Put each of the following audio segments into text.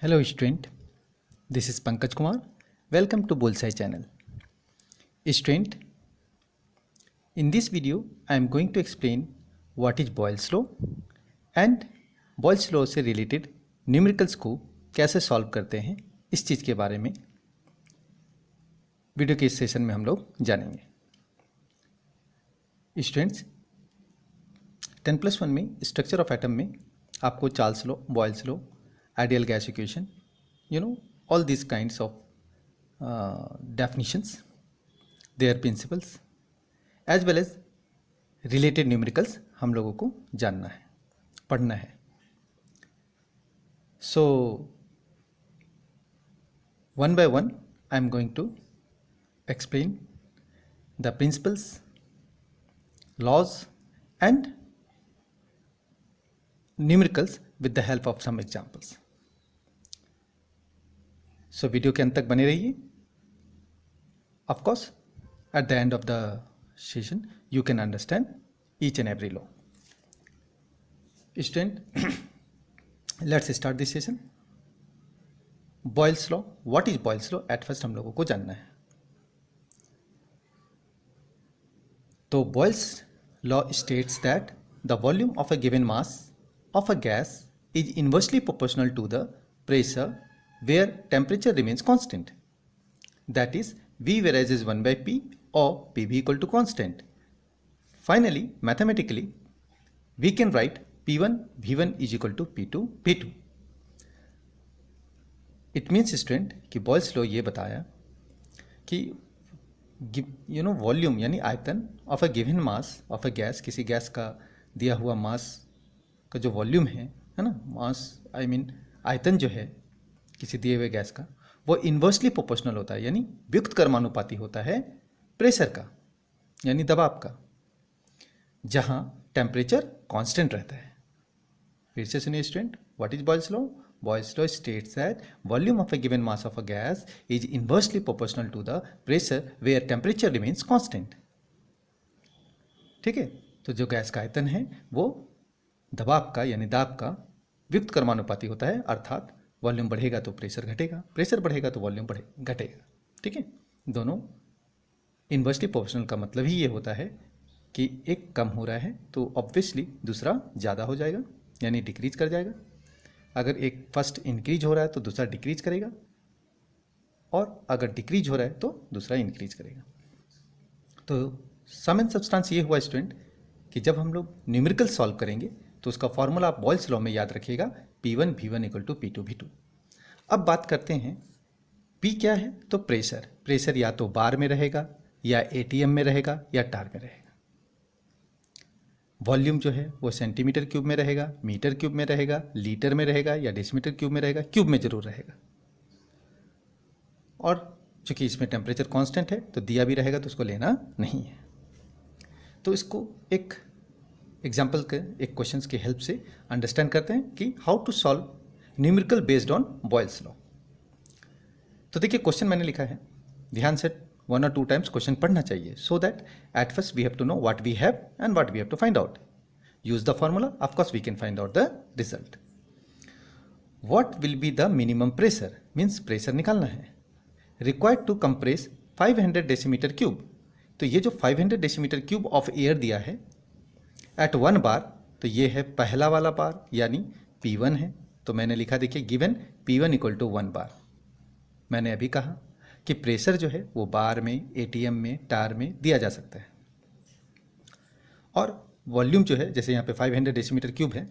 Hello student, this is Pankaj Kumar. Welcome to Bullseye channel. Student, in this video I am going to explain what is Boyle's law and Boyle's law से related numericals को कैसे solve करते हैं इस चीज़ के बारे में video के इस सेशन में हम लोग जानेंगे. स्टूडेंट्स, 10+1 में स्ट्रक्चर ऑफ एटम में आपको Charles law, Boyle's law, ideal gas equation, all these kinds of definitions, their principles as well as related numericals हम लोगों को जानना है, पढ़ना है. So one by one I am going to explain the principles, laws and numericals with the help of some examples. So video के अंत तक बने रहिए. Of course at the end of the session you can understand each and every law. Student, let's start this session. Boyle's law, what is Boyle's law? At first हम लोगों को जानना है. तो boils law states that the volume of a given mass of a gas is inversely proportional to the pressure where temperature remains constant. That is, V whereas is 1 by P or PV equal to constant. Finally, mathematically, we can write P1 V1 is equal to P2 V2. It means student कि Boyle's law ये बताया कि volume यानी आयतन of a given mass of a gas, किसी gas का दिया हुआ मास का जो वॉल्यूम है ना, मास आयतन जो है किसी दिए हुए गैस का, वो इन्वर्सली प्रोपोर्शनल होता है, यानी व्युक्त कर्मानुपाती होता है प्रेशर का यानी दबाव का, जहां टेम्परेचर कांस्टेंट रहता है. फिर से सुनिए student, what is Boyle's law? Boyle's law states that volume of a given mass of a gas is inversely proportional to the pressure where temperature remains constant. ठीक है, तो जो गैस का आयतन है वो दबाव का यानी दाब का व्युक्त कर्मानुपाती होता है, अर्थात वॉल्यूम बढ़ेगा तो प्रेशर घटेगा, प्रेशर बढ़ेगा तो वॉल्यूम घटेगा. ठीक है, दोनों इन्वर्सली प्रोपोर्शनल का मतलब ही ये होता है कि एक कम हो रहा है तो ऑब्वियसली दूसरा ज़्यादा हो जाएगा यानी डिक्रीज कर जाएगा. अगर एक फर्स्ट इंक्रीज हो रहा है तो दूसरा डिक्रीज करेगा, और अगर डिक्रीज हो रहा है तो दूसरा इंक्रीज करेगा. तो सम एंड सब्सटेंस ये हुआ स्टूडेंट कि जब हम लोग न्यूमेरिकल सॉल्व करेंगे तो उसका फॉर्मूला आप बॉयल्स लॉ में याद रखिएगा, P1 V1 equal to P2 V2. अब बात करते हैं P क्या है, तो प्रेशर. प्रेशर या तो बार में रहेगा या ATM में रहेगा या टार में रहेगा. वॉल्यूम जो है वो सेंटीमीटर क्यूब में रहेगा, मीटर क्यूब में रहेगा, लीटर में रहेगा या डेसीमीटर क्यूब में रहेगा, क्यूब में जरूर रहेगा. और चूंकि इसमें टेम्परेचर कांस्टेंट है तो दिया भी रहेगा तो उसको लेना नहीं है. तो इसको एक एग्जाम्पल के एक क्वेश्चंस की हेल्प से अंडरस्टैंड करते हैं कि how to solve numerical based on Boyle's law. तो देखिए क्वेश्चन मैंने लिखा है, ध्यान से 1 or 2 टाइम्स क्वेश्चन पढ़ना चाहिए, so that at first we have to know what we have and what we have to find out. Use the formula, of course we can find out the result. What will be the minimum pressure, means pressure निकालना है, required to compress 500 decimetre cube. तो ये जो 500 decimetre cube of air दिया है eight 1 बार, तो ये है पहला वाला बार यानी P1 है. तो मैंने लिखा, देखिए गिवन P1 इक्वल टू 1 बार. मैंने अभी कहा कि प्रेशर जो है वो बार में, ATM में, टार में दिया जा सकता है. और वॉल्यूम जो है, जैसे यहाँ पे 500 डेसीमीटर क्यूब है,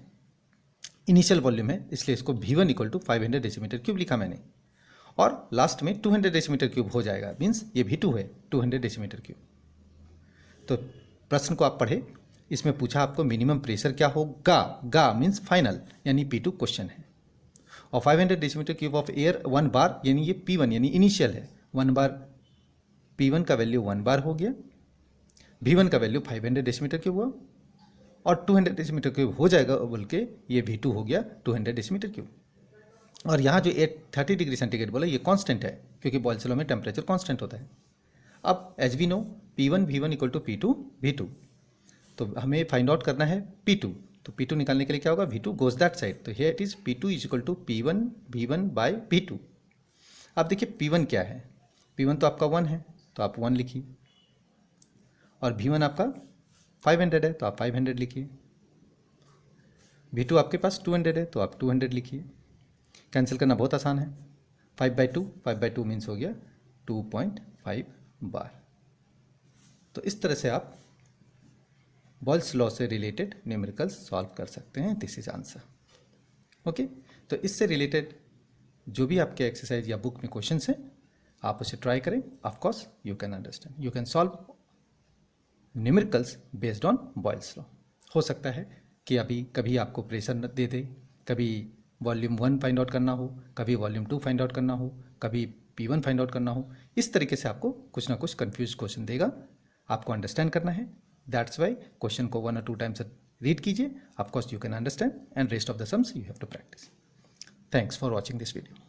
इनिशियल वॉल्यूम है, इसलिए इसको V1 equal to 500 decimetre cube लिखा मैंने. और लास्ट में 200 डेसीमीटर क्यूब हो जाएगा, मीन्स ये V2 है 200 डेसीमीटर क्यूब. तो प्रश्न को आप पढ़े, इसमें पूछा आपको मिनिमम प्रेशर क्या होगा, गा मीन्स फाइनल यानी P2 क्वेश्चन है, और 500 डेसीमीटर क्यूब ऑफ एयर 1 बार यानी ये P1 यानी इनिशियल है. 1 बार P1 का वैल्यू 1 बार हो गया, V1 का वैल्यू 500 डेसीमीटर क्यूब हुआ, और 200 डेसीमीटर क्यूब हो जाएगा बोल के ये V2 हो गया 200 डेसीमीटर क्यूब. और यहाँ जो 30 डिग्री सेंटीग्रेड बोला ये कांस्टेंट है, क्योंकि बॉयल्स लॉ में टेम्परेचर कांस्टेंट होता है. अब as we know P1 V1 equal to P2 V2, तो हमें फाइंड आउट करना है P2. तो P2 निकालने के लिए क्या होगा, V2 गोज दैट साइड, तो here it is P2 is equal to P1 V1 by P2। अब देखिए P1 क्या है, P1 तो आपका 1 है तो आप 1 लिखिए, और V1 आपका 500 है तो आप 500 लिखिए, V2 आपके पास 200 है तो आप 200 लिखिए। कैंसिल करना बहुत आसान है, 5/2 मीन्स हो गया 2.5 बार। तो इस तरह से आप बॉयल्स लॉ से रिलेटेड न्यूमेरिकल्स सॉल्व कर सकते हैं। This is answer. ओके, तो इससे रिलेटेड जो भी आपके एक्सरसाइज या बुक में क्वेश्चंस हैं आप उसे ट्राई करें। Of course you can understand, you can solve numericals based on Boyle's law. हो सकता है कि अभी कभी आपको प्रेशर दे दे, कभी वॉल्यूम 1 फाइंड आउट करना हो, कभी वॉल्यूम 2 फाइंड आउट करना हो, कभी P1 फाइंड आउट करना हो। इस तरीके से आपको कुछ ना कुछ कंफ्यूज क्वेश्चन देगा, आपको अंडरस्टैंड करना है। दैट्स वाई क्वेश्चन को 1 और 2 टाइम्स रीड कीजिए। Of course you can understand and rest of the sums you have to practise. Thanks for watching this video.